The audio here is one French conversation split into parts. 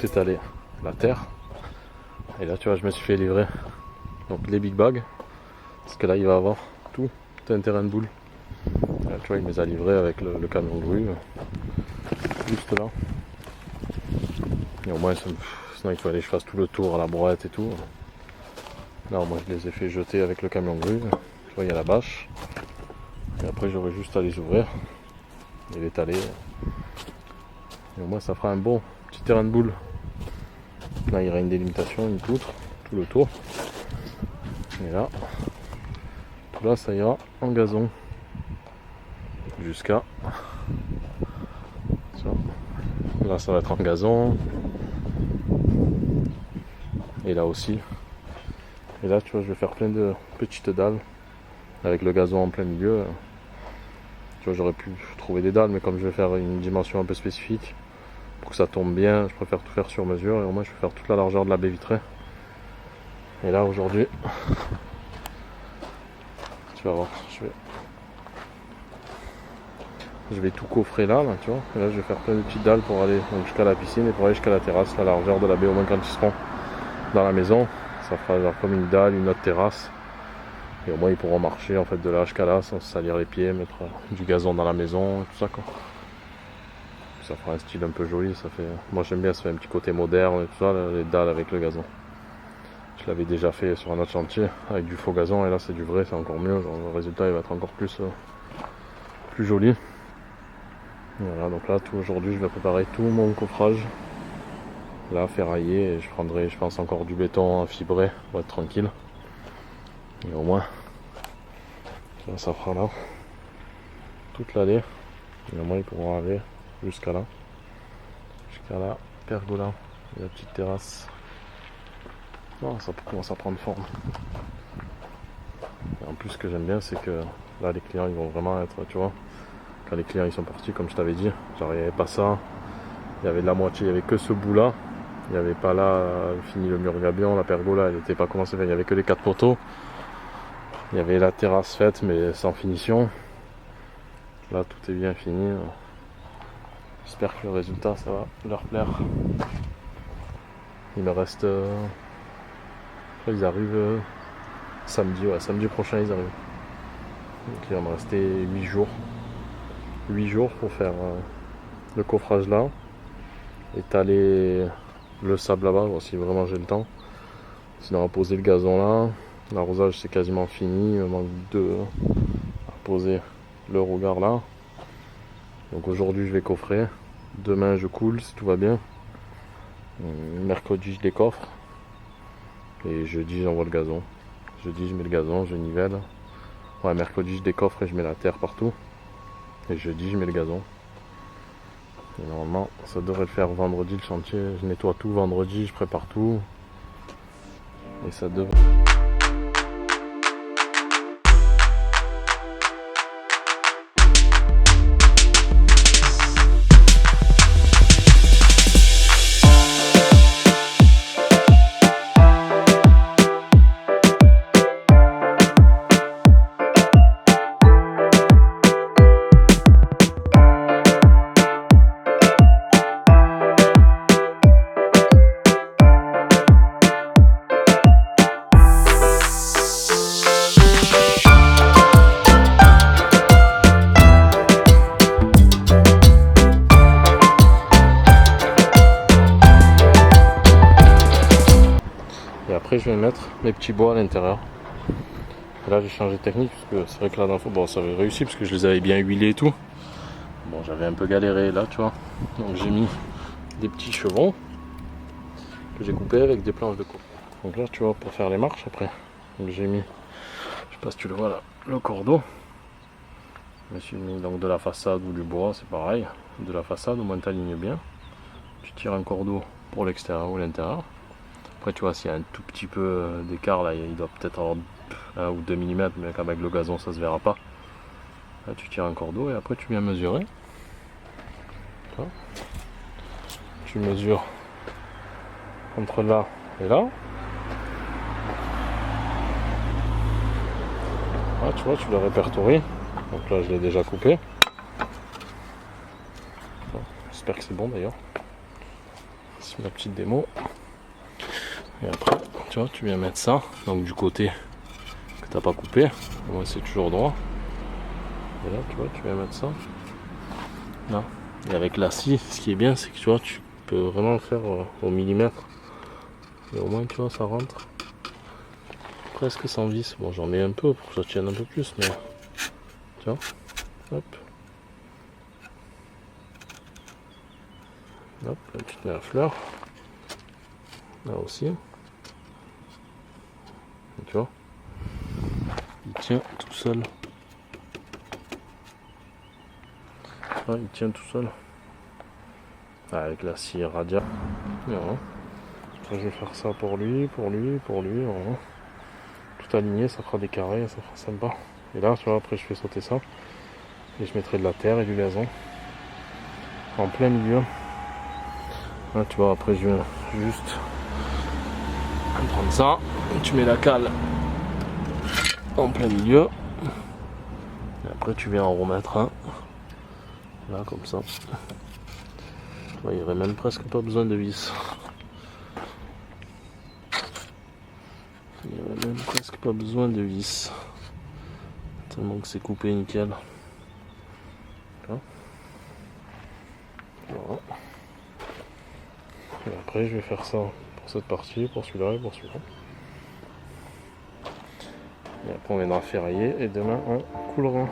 tout étalé, la terre. Et là tu vois je me suis fait livrer donc les big bags. Parce que là il va avoir tout un terrain de boule. Là, tu vois il me les a livrés avec le camion grue. Juste là. Et au moins sinon il fallait que je fasse tout le tour à la brouette et tout. Là au moins je les ai fait jeter avec le camion grue. Tu vois il y a la bâche. Et après j'aurai juste à les ouvrir et l'étaler. Et au moins ça fera un bon petit terrain de boule. Là il y aura une délimitation, une poutre, tout le tour. Et là, tout là ça ira en gazon. Jusqu'à. Là ça va être en gazon. Et là aussi. Et là tu vois je vais faire plein de petites dalles. Avec le gazon en plein milieu. Tu vois j'aurais pu trouver des dalles mais comme je vais faire une dimension un peu spécifique. Pour que ça tombe bien, je préfère tout faire sur mesure. Et au moins je vais faire toute la largeur de la baie vitrée. Et là aujourd'hui. Tu vas voir, je vais tout coffrer là, tu vois. Et là je vais faire plein de petites dalles pour aller jusqu'à la piscine et pour aller jusqu'à la terrasse, la largeur de la baie. Au moins quand ils seront dans la maison, ça fera genre comme une dalle, une autre terrasse. Et au moins ils pourront marcher en fait de là jusqu'à là sans se salir les pieds, mettre du gazon dans la maison, et tout ça quoi. Ça fera un style un peu joli, ça fait. Moi j'aime bien, ça fait un petit côté moderne et tout ça, les dalles avec le gazon. Je l'avais déjà fait sur un autre chantier avec du faux gazon et là c'est du vrai, c'est encore mieux. Genre, le résultat il va être encore plus joli. Voilà, donc là tout aujourd'hui je vais préparer tout mon coffrage. Là ferrailler et je prendrai je pense encore du béton fibré pour être tranquille. Et au moins ça fera là toute l'allée. Et au moins ils pourront aller jusqu'à là. Jusqu'à la pergola et la petite terrasse. Oh, ça commence à prendre forme. Et en plus ce que j'aime bien c'est que là les clients ils vont vraiment être, tu vois, quand les clients ils sont partis comme je t'avais dit, genre il n'y avait pas ça, il y avait de la moitié, il n'y avait que ce bout là, il n'y avait pas là fini le mur gabion, la pergola elle n'était pas commencée, il n'y avait que les 4 poteaux, il y avait la terrasse faite mais sans finition. Là tout est bien fini, j'espère que le résultat ça va leur plaire. Il me reste ils arrivent samedi, ouais, samedi prochain ils arrivent. Donc il va me rester 8 jours. 8 jours pour faire le coffrage là. Étaler le sable là-bas, bon, si vraiment j'ai le temps. Sinon on va poser le gazon là. L'arrosage c'est quasiment fini. Il me manque à poser le regard là. Donc aujourd'hui je vais coffrer. Demain je coule si tout va bien. Mercredi je décoffre. Et jeudi j'envoie le gazon. Jeudi je mets le gazon, je nivelle. Ouais, mercredi je décoffre et je mets la terre partout. Et jeudi je mets le gazon. Et normalement ça devrait le faire vendredi le chantier. Je nettoie tout vendredi, je prépare tout. Et ça devrait. Et après je vais mettre mes petits bois à l'intérieur. Là j'ai changé de technique parce que c'est vrai que la dernière fois bon, ça avait réussi parce que je les avais bien huilés et tout. Bon j'avais un peu galéré là tu vois. Donc j'ai mis des petits chevrons que j'ai coupés avec des planches de coco. Donc là tu vois pour faire les marches après. Donc j'ai mis, je sais pas si tu le vois là, le cordeau. Je me suis mis donc de la façade ou du bois, c'est pareil. De la façade au moins t'alignes bien. Tu tires un cordeau pour l'extérieur ou l'intérieur. Après tu vois s'il y a un tout petit peu d'écart là, il doit peut-être avoir 1 ou 2 mm, mais avec le gazon ça se verra pas. Là tu tires un cordeau et après tu viens mesurer. Tu mesures entre là et là. Là, tu vois, tu le répertories. Donc là je l'ai déjà coupé. J'espère que c'est bon d'ailleurs. c'est ma petite démo. Et après, tu vois, tu viens mettre ça, donc du côté que t'as pas coupé, moi c'est toujours droit. Et là, tu vois, tu viens mettre ça. Là. Et avec la scie, ce qui est bien, c'est que tu vois, tu peux vraiment le faire au millimètre. Et au moins, tu vois, ça rentre presque sans vis. Bon, j'en mets un peu pour que ça tienne un peu plus, mais tu vois, hop. Hop, là tu te mets la fleur. Là aussi. Et tu vois, il tient tout seul. Ah, il tient tout seul. Ah, avec la scie Radia. Voilà. Je vais faire ça pour lui, pour lui, pour lui. Voilà. Tout aligné, ça fera des carrés, ça fera sympa. Et là, tu vois, après je fais sauter ça. Et je mettrai de la terre et du gazon. En plein milieu. Là, tu vois, après je viens juste prendre ça. Et tu mets la cale en plein milieu. Et après tu viens en remettre un. Là, comme ça. Il n'y aurait même presque pas besoin de vis. Il n'y aurait même presque pas besoin de vis. Tellement que c'est coupé nickel. Voilà. Et après je vais faire ça pour cette partie, pour celui-là et pour celui-là. Et après on viendra ferrailler et demain on coulera.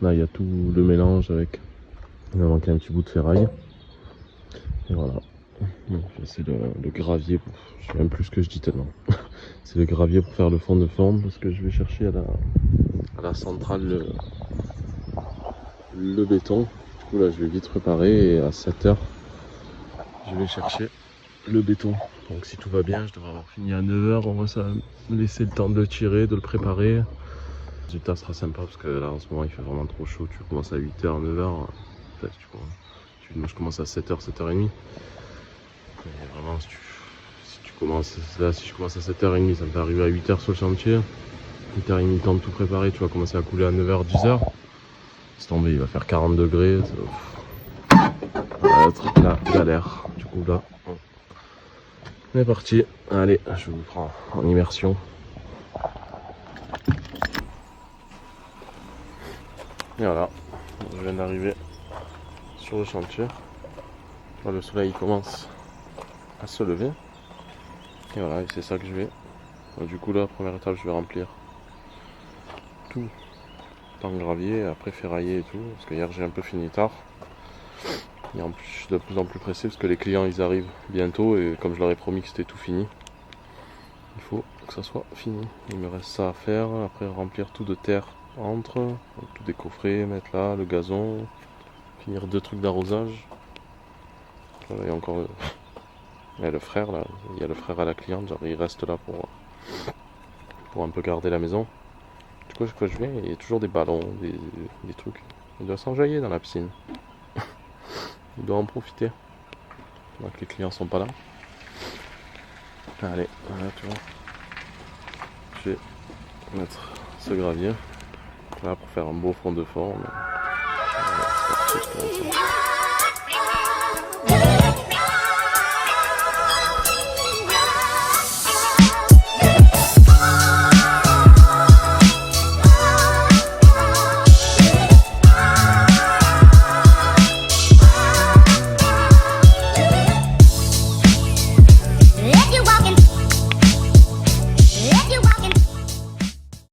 Là il y a tout le mélange avec, il m'a manqué un petit bout de ferraille. Et voilà. C'est le gravier, je sais même plus ce que je dis tellement. C'est le gravier pour faire le fond de forme parce que je vais chercher à la centrale le béton. Du coup là je vais vite préparer et à 7h je vais chercher le béton. Donc si tout va bien je devrais avoir fini à 9h, on va ça me laisser le temps de le tirer, de le préparer. Le résultat sera sympa parce que là en ce moment il fait vraiment trop chaud, tu commences à 8h, 9h, peut-être moi je commence à 7h, 7h30. Et vraiment si tu commences là, si je commence à 7h30 ça me fait arriver à 8h sur le chantier. 8h30 le temps de tout préparer, tu vas commencer à couler à 9h, 10h. C'est tombé, il va faire 40 degrés, ça va être la galère. Du coup là, on est parti. Allez, je vous prends en immersion. Et voilà, je viens d'arriver sur le chantier. Là, le soleil commence à se lever. Et voilà, et c'est ça que je vais. Du coup là, première étape, je vais remplir tout en gravier, après ferrailler et tout. Parce que hier j'ai un peu fini tard. Et en plus, je suis de plus en plus pressé parce que les clients ils arrivent bientôt et comme je leur ai promis que c'était tout fini, il faut que ça soit fini. Il me reste ça à faire, après remplir tout de terre entre, tout décoffrer, mettre là, le gazon, finir 2 trucs d'arrosage. Et encore le frère là, il y a le frère à la cliente, genre il reste là pour un peu garder la maison. Du coup, chaque fois que je viens, il y a toujours des ballons, des trucs. Il doit s'enjailler dans la piscine. Il doit en profiter. Donc les clients sont pas là. Allez, voilà, tu vois. Je vais mettre ce gravier là pour faire un beau fond de forme. Voilà, c'est parti, je te montre ça.